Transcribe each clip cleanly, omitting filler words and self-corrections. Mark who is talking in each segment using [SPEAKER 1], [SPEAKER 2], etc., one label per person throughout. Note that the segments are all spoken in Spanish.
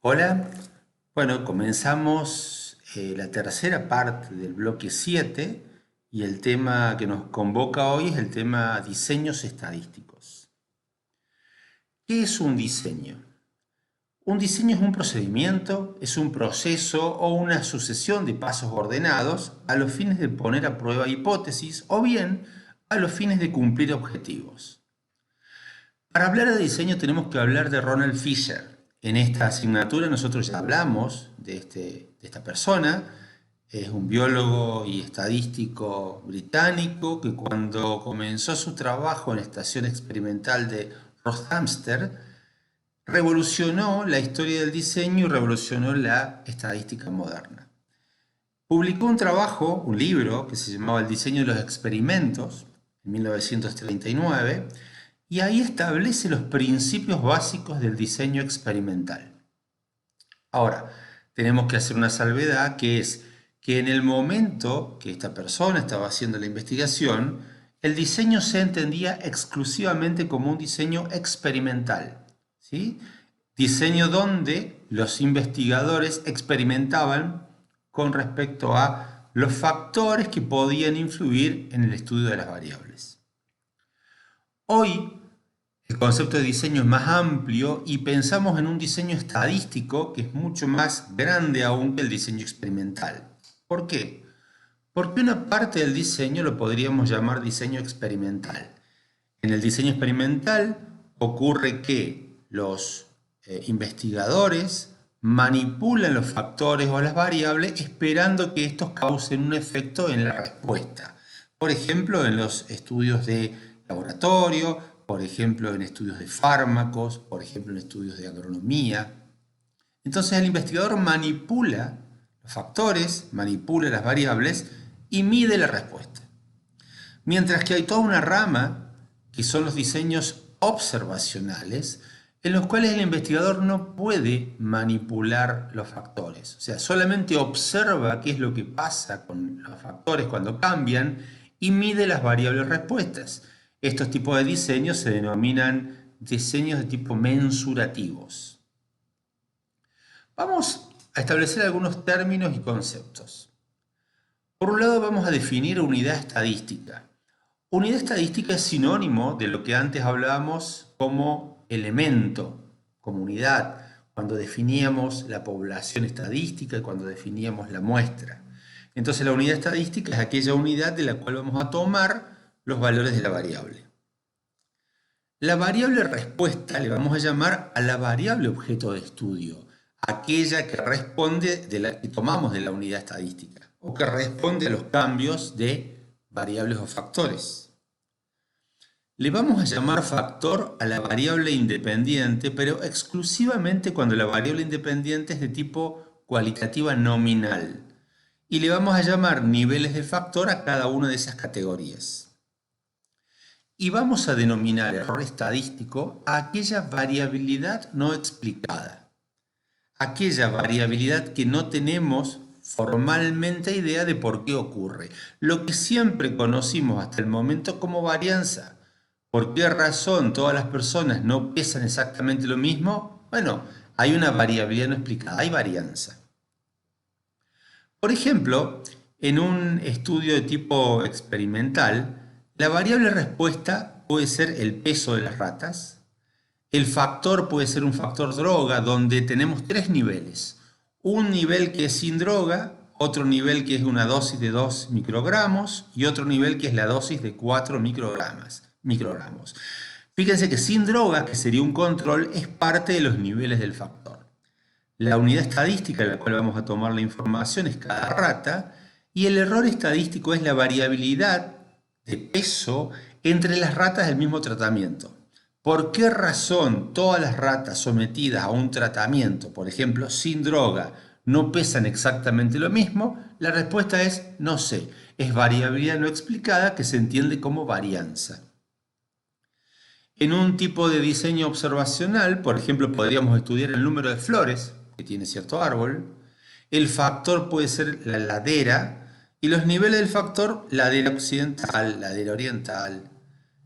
[SPEAKER 1] Hola, bueno, comenzamos la tercera parte del bloque 7 y el tema que nos convoca hoy es el tema diseños estadísticos. ¿Qué es un diseño? Un diseño es un procedimiento, es un proceso o una sucesión de pasos ordenados a los fines de poner a prueba hipótesis o bien a los fines de cumplir objetivos. Para hablar de diseño tenemos que hablar de Ronald Fisher. En esta asignatura nosotros ya hablamos de esta persona. Es un biólogo y estadístico británico que cuando comenzó su trabajo en la estación experimental de Rothamsted, revolucionó la historia del diseño y revolucionó la estadística moderna. Publicó un trabajo, un libro, que se llamaba El diseño de los experimentos, en 1939, y ahí establece los principios básicos del diseño experimental. Ahora, tenemos que hacer una salvedad, que es que en el momento que esta persona estaba haciendo la investigación, el diseño se entendía exclusivamente como un diseño experimental, ¿sí? Diseño donde los investigadores experimentaban con respecto a los factores que podían influir en el estudio de las variables. Hoy el concepto de diseño es más amplio y pensamos en un diseño estadístico que es mucho más grande aún que el diseño experimental. ¿Por qué? Porque una parte del diseño lo podríamos llamar diseño experimental. En el diseño experimental ocurre que los investigadores manipulan los factores o las variables esperando que estos causen un efecto en la respuesta. Por ejemplo, en los estudios de laboratorio, por ejemplo, en estudios de fármacos, por ejemplo, en estudios de agronomía. Entonces el investigador manipula los factores, manipula las variables y mide la respuesta. Mientras que hay toda una rama que son los diseños observacionales, en los cuales el investigador no puede manipular los factores. O sea, solamente observa qué es lo que pasa con los factores cuando cambian y mide las variables respuestas. Estos tipos de diseños se denominan diseños de tipo mensurativos. Vamos a establecer algunos términos y conceptos. Por un lado vamos a definir unidad estadística. Unidad estadística es sinónimo de lo que antes hablábamos como elemento, como unidad, cuando definíamos la población estadística y cuando definíamos la muestra. Entonces la unidad estadística es aquella unidad de la cual vamos a tomar los valores de la variable. La variable respuesta le vamos a llamar a la variable objeto de estudio, aquella que responde de la que tomamos de la unidad estadística o que responde a los cambios de variables o factores. Le vamos a llamar factor a la variable independiente, pero exclusivamente cuando la variable independiente es de tipo cualitativa nominal. Y le vamos a llamar niveles de factor a cada una de esas categorías. Y vamos a denominar error estadístico a aquella variabilidad no explicada, aquella variabilidad que no tenemos formalmente idea de por qué ocurre, lo que siempre conocimos hasta el momento como varianza. ¿Por qué razón todas las personas no pesan exactamente lo mismo? Bueno, hay una variabilidad no explicada, hay varianza. Por ejemplo, en un estudio de tipo experimental, la variable respuesta puede ser el peso de las ratas. El factor puede ser un factor droga, donde tenemos tres niveles. Un nivel que es sin droga, otro nivel que es una dosis de 2 microgramos y otro nivel que es la dosis de 4 microgramos. Fíjense que sin droga, que sería un control, es parte de los niveles del factor. La unidad estadística en la cual vamos a tomar la información es cada rata y el error estadístico es la variabilidad de peso entre las ratas del mismo tratamiento. ¿Por qué razón todas las ratas sometidas a un tratamiento, por ejemplo, sin droga, no pesan exactamente lo mismo? La respuesta es no sé, es variabilidad no explicada que se entiende como varianza. En un tipo de diseño observacional, por ejemplo, podríamos estudiar el número de flores que tiene cierto árbol. El factor puede ser la ladera y los niveles del factor, ladera occidental, ladera oriental.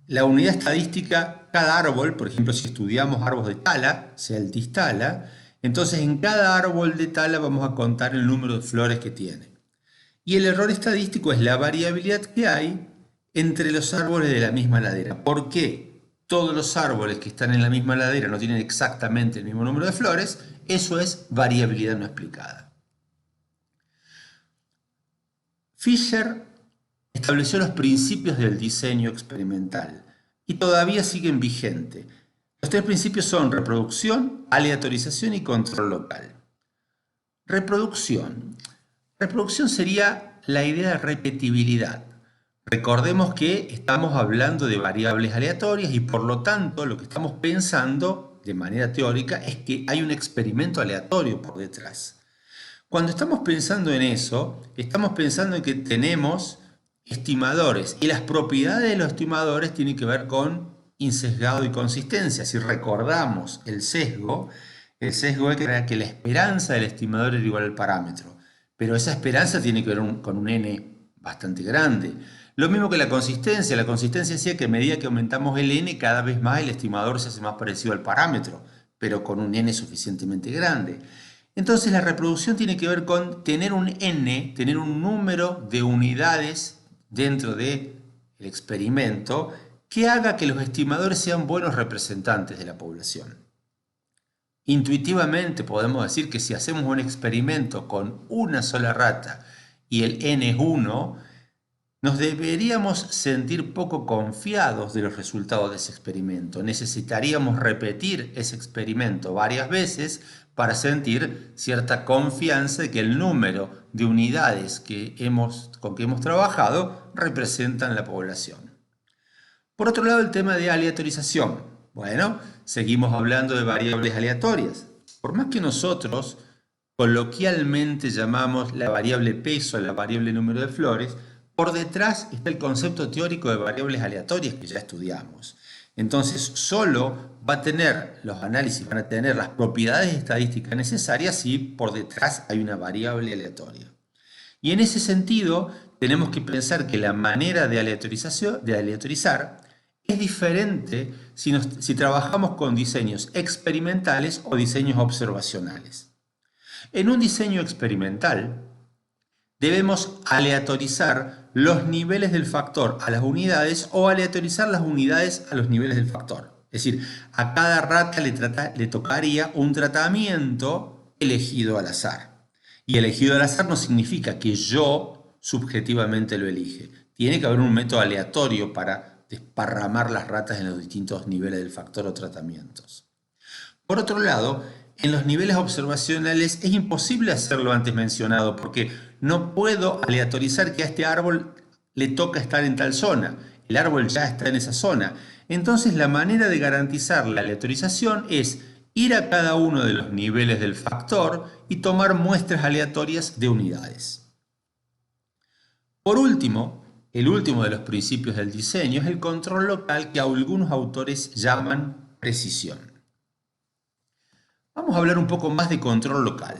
[SPEAKER 1] La unidad estadística, cada árbol, por ejemplo, si estudiamos árboles de tala, sea el tala, Entonces en cada árbol de tala vamos a contar el número de flores que tiene. Y el error estadístico es la variabilidad que hay entre los árboles de la misma ladera. ¿Por qué todos los árboles que están en la misma ladera no tienen exactamente el mismo número de flores? Eso es variabilidad no explicada. Fisher estableció los principios del diseño experimental y todavía siguen vigentes. Los tres principios son reproducción, aleatorización y control local. Reproducción. Reproducción sería la idea de repetibilidad. Recordemos que estamos hablando de variables aleatorias y por lo tanto lo que estamos pensando de manera teórica es que hay un experimento aleatorio por detrás. Cuando estamos pensando en eso, estamos pensando en que tenemos estimadores y las propiedades de los estimadores tienen que ver con insesgado y consistencia. Si recordamos el sesgo es que la esperanza del estimador era igual al parámetro, pero esa esperanza tiene que ver con un n bastante grande. Lo mismo que la consistencia decía que a medida que aumentamos el n, cada vez más el estimador se hace más parecido al parámetro, pero con un n suficientemente grande. Entonces la reproducción tiene que ver con tener un n, tener un número de unidades dentro del experimento que haga que los estimadores sean buenos representantes de la población. Intuitivamente podemos decir que si hacemos un experimento con una sola rata y el n es 1, nos deberíamos sentir poco confiados de los resultados de ese experimento. Necesitaríamos repetir ese experimento varias veces para sentir cierta confianza de que el número de unidades con que hemos trabajado representan la población. Por otro lado, el tema de aleatorización. Bueno, seguimos hablando de variables aleatorias. Por más que nosotros coloquialmente llamamos la variable peso, la variable número de flores, por detrás está el concepto teórico de variables aleatorias que ya estudiamos. Entonces, solo los análisis van a tener las propiedades estadísticas necesarias si por detrás hay una variable aleatoria. Y en ese sentido, tenemos que pensar que la manera de aleatorizar es diferente si trabajamos con diseños experimentales o diseños observacionales. En un diseño experimental, debemos aleatorizar los niveles del factor a las unidades o aleatorizar las unidades a los niveles del factor. Es decir, a cada rata le tocaría un tratamiento elegido al azar. Y elegido al azar no significa que yo subjetivamente lo elige. Tiene que haber un método aleatorio para desparramar las ratas en los distintos niveles del factor o tratamientos. Por otro lado, en los niveles observacionales es imposible hacer lo antes mencionado porque no puedo aleatorizar que a este árbol le toca estar en tal zona. El árbol ya está en esa zona. Entonces la manera de garantizar la aleatorización es ir a cada uno de los niveles del factor y tomar muestras aleatorias de unidades. Por último, el último de los principios del diseño es el control local que algunos autores llaman precisión. Vamos a hablar un poco más de control local.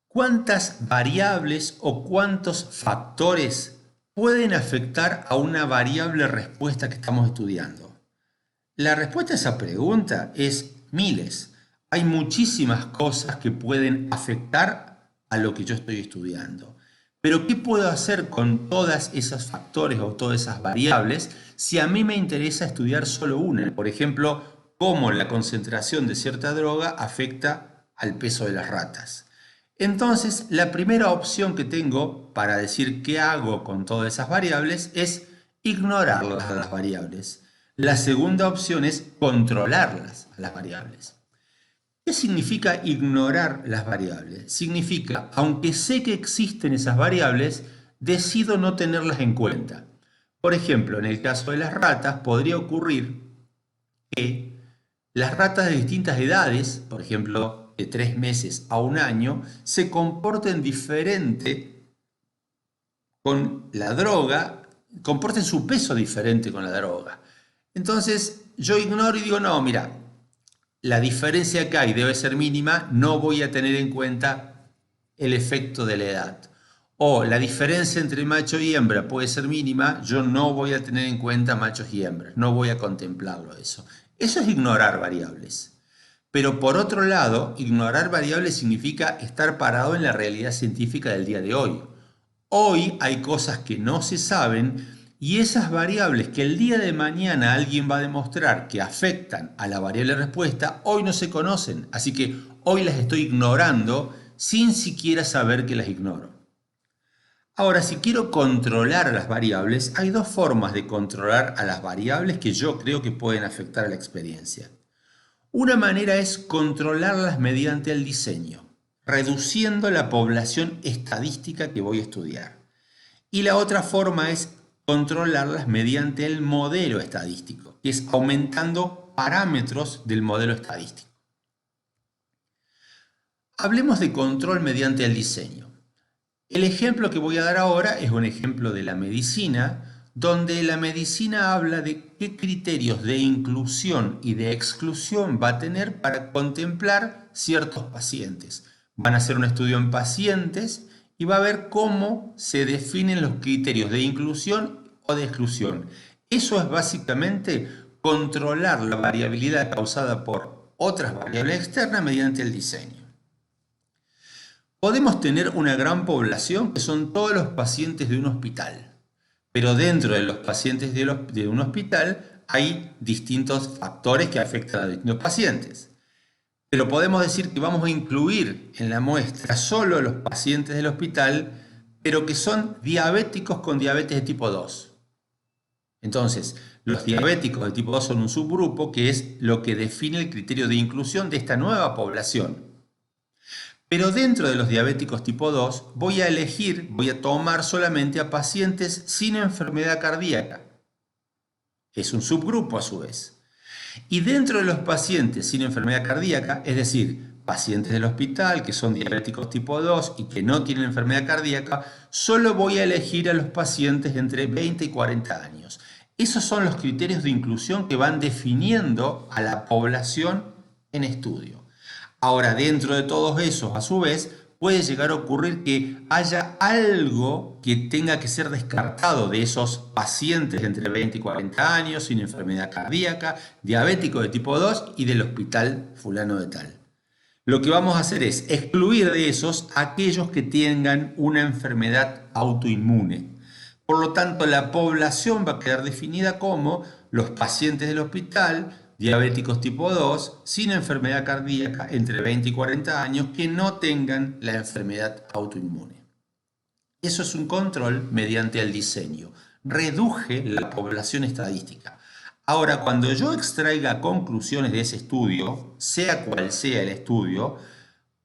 [SPEAKER 1] ¿Cuántas variables o cuántos factores pueden afectar a una variable respuesta que estamos estudiando? La respuesta a esa pregunta es miles. Hay muchísimas cosas que pueden afectar a lo que yo estoy estudiando. Pero ¿qué puedo hacer con todos esos factores o todas esas variables si a mí me interesa estudiar solo una? Por ejemplo, cómo la concentración de cierta droga afecta al peso de las ratas. Entonces, la primera opción que tengo para decir qué hago con todas esas variables es ignorarlas a las variables. La segunda opción es controlarlas a las variables. ¿Qué significa ignorar las variables? Significa, aunque sé que existen esas variables, decido no tenerlas en cuenta. Por ejemplo, en el caso de las ratas, podría ocurrir que las ratas de distintas edades, por ejemplo, de 3 meses a 1 año, se comporten diferente con la droga, comporten su peso diferente con la droga. Entonces, yo ignoro y digo, no, mira, la diferencia que hay debe ser mínima, no voy a tener en cuenta el efecto de la edad. O la diferencia entre macho y hembra puede ser mínima, yo no voy a tener en cuenta machos y hembras, no voy a contemplarlo eso. Eso es ignorar variables. Pero por otro lado, ignorar variables significa estar parado en la realidad científica del día de hoy. Hoy hay cosas que no se saben y esas variables que el día de mañana alguien va a demostrar que afectan a la variable respuesta, hoy no se conocen. Así que hoy las estoy ignorando sin siquiera saber que las ignoro. Ahora, si quiero controlar a las variables, hay dos formas de controlar a las variables que yo creo que pueden afectar a la experiencia. Una manera es controlarlas mediante el diseño, reduciendo la población estadística que voy a estudiar. Y la otra forma es controlarlas mediante el modelo estadístico, que es aumentando parámetros del modelo estadístico. Hablemos de control mediante el diseño. El ejemplo que voy a dar ahora es un ejemplo de la medicina, donde la medicina habla de qué criterios de inclusión y de exclusión va a tener para contemplar ciertos pacientes. Van a hacer un estudio en pacientes y va a ver cómo se definen los criterios de inclusión o de exclusión. Eso es básicamente controlar la variabilidad causada por otras variables externas mediante el diseño. Podemos tener una gran población que son todos los pacientes de un hospital, pero dentro de los pacientes de un hospital hay distintos factores que afectan a distintos pacientes. Pero podemos decir que vamos a incluir en la muestra solo los pacientes del hospital, pero que son diabéticos con diabetes de tipo 2. Entonces, los diabéticos de tipo 2 son un subgrupo que es lo que define el criterio de inclusión de esta nueva población. Pero dentro de los diabéticos tipo 2 voy a tomar solamente a pacientes sin enfermedad cardíaca. Es un subgrupo a su vez. Y dentro de los pacientes sin enfermedad cardíaca, es decir, pacientes del hospital que son diabéticos tipo 2 y que no tienen enfermedad cardíaca, solo voy a elegir a los pacientes entre 20 y 40 años. Esos son los criterios de inclusión que van definiendo a la población en estudio. Ahora, dentro de todos esos, a su vez, puede llegar a ocurrir que haya algo que tenga que ser descartado de esos pacientes entre 20 y 40 años, sin enfermedad cardíaca, diabético de tipo 2 y del hospital fulano de tal. Lo que vamos a hacer es excluir de esos aquellos que tengan una enfermedad autoinmune. Por lo tanto, la población va a quedar definida como los pacientes del hospital, diabéticos tipo 2, sin enfermedad cardíaca entre 20 y 40 años que no tengan la enfermedad autoinmune. Eso es un control mediante el diseño. Reduje la población estadística. Ahora, cuando yo extraiga conclusiones de ese estudio, sea cual sea el estudio,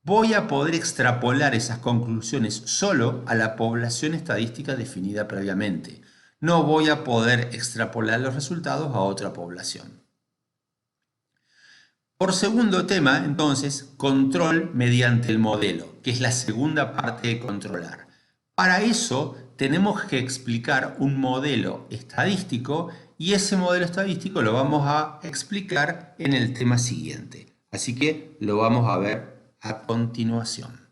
[SPEAKER 1] voy a poder extrapolar esas conclusiones solo a la población estadística definida previamente. No voy a poder extrapolar los resultados a otra población. Por segundo tema, entonces, control mediante el modelo, que es la segunda parte de controlar. Para eso tenemos que explicar un modelo estadístico y ese modelo estadístico lo vamos a explicar en el tema siguiente. Así que lo vamos a ver a continuación.